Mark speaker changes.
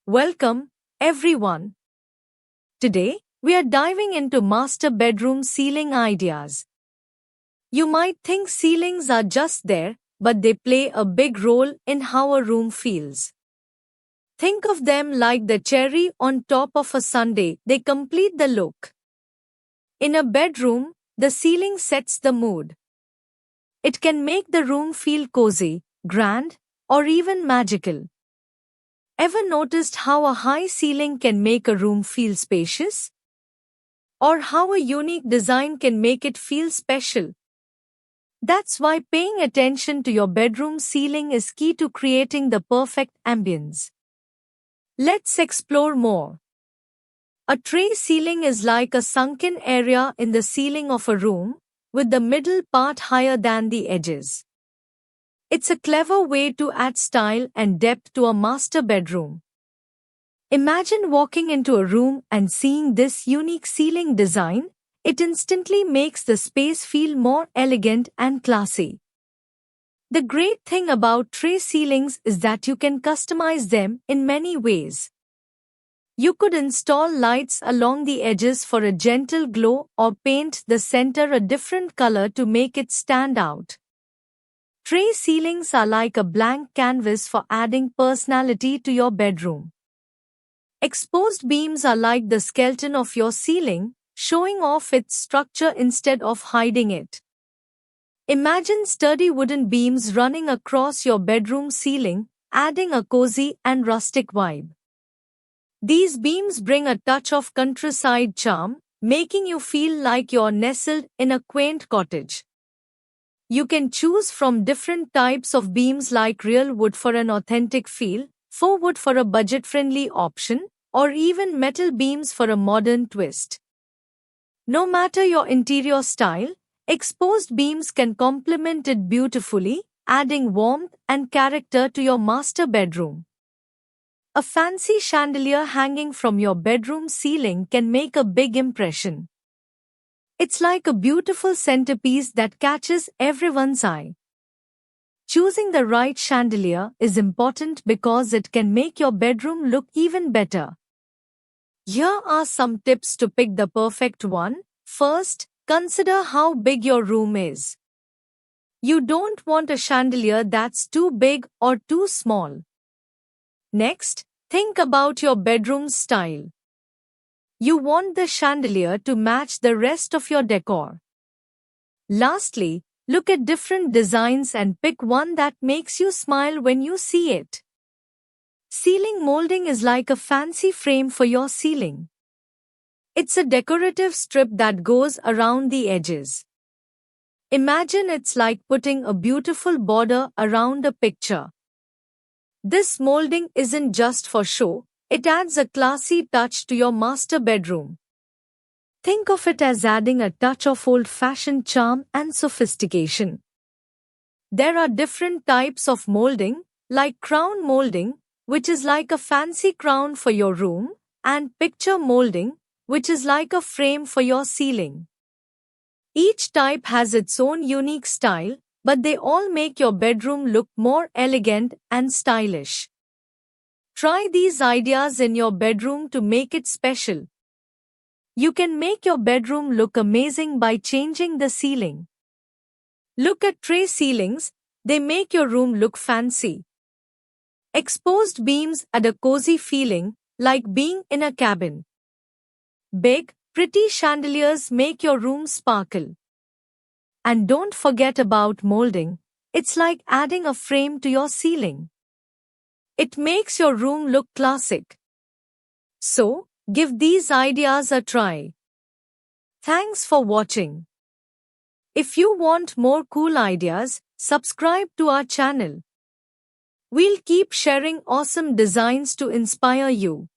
Speaker 1: Welcome, everyone. Today, we are diving into master bedroom ceiling ideas. You might think ceilings are just there, but they play a big role in how a room feels. Think of them like the cherry on top of a sundae, they complete the look. In a bedroom, the ceiling sets the mood. It can make the room feel cozy, grand, or even magical. Ever noticed how a high ceiling can make a room feel spacious? Or how a unique design can make it feel special? That's why paying attention to your bedroom ceiling is key to creating the perfect ambience. Let's explore more. A tray ceiling is like a sunken area in the ceiling of a room, with the middle part higher than the edges. It's a clever way to add style and depth to a master bedroom. Imagine walking into a room and seeing this unique ceiling design. It instantly makes the space feel more elegant and classy. The great thing about tray ceilings is that you can customize them in many ways. You could install lights along the edges for a gentle glow or paint the center a different color to make it stand out. Tray ceilings are like a blank canvas for adding personality to your bedroom. Exposed beams are like the skeleton of your ceiling, showing off its structure instead of hiding it. Imagine sturdy wooden beams running across your bedroom ceiling, adding a cozy and rustic vibe. These beams bring a touch of countryside charm, making you feel like you're nestled in a quaint cottage. You can choose from different types of beams like real wood for an authentic feel, faux wood for a budget-friendly option, or even metal beams for a modern twist. No matter your interior style, exposed beams can complement it beautifully, adding warmth and character to your master bedroom. A fancy chandelier hanging from your bedroom ceiling can make a big impression. It's like a beautiful centerpiece that catches everyone's eye. Choosing the right chandelier is important because it can make your bedroom look even better. Here are some tips to pick the perfect one. First, consider how big your room is. You don't want a chandelier that's too big or too small. Next, think about your bedroom's style. You want the chandelier to match the rest of your decor. Lastly, look at different designs and pick one that makes you smile when you see it. Ceiling molding is like a fancy frame for your ceiling. It's a decorative strip that goes around the edges. Imagine it's like putting a beautiful border around a picture. This molding isn't just for show, it adds a classy touch to your master bedroom. Think of it as adding a touch of old-fashioned charm and sophistication. There are different types of molding, like crown molding, which is like a fancy crown for your room, and picture molding, which is like a frame for your ceiling. Each type has its own unique style, but they all make your bedroom look more elegant and stylish. Try these ideas in your bedroom to make it special. You can make your bedroom look amazing by changing the ceiling. Look at tray ceilings, they make your room look fancy. Exposed beams add a cozy feeling, like being in a cabin. Big, pretty chandeliers make your room sparkle. And don't forget about molding, it's like adding a frame to your ceiling. It makes your room look classic. So, give these ideas a try. Thanks for watching. If you want more cool ideas, subscribe to our channel. We'll keep sharing awesome designs to inspire you.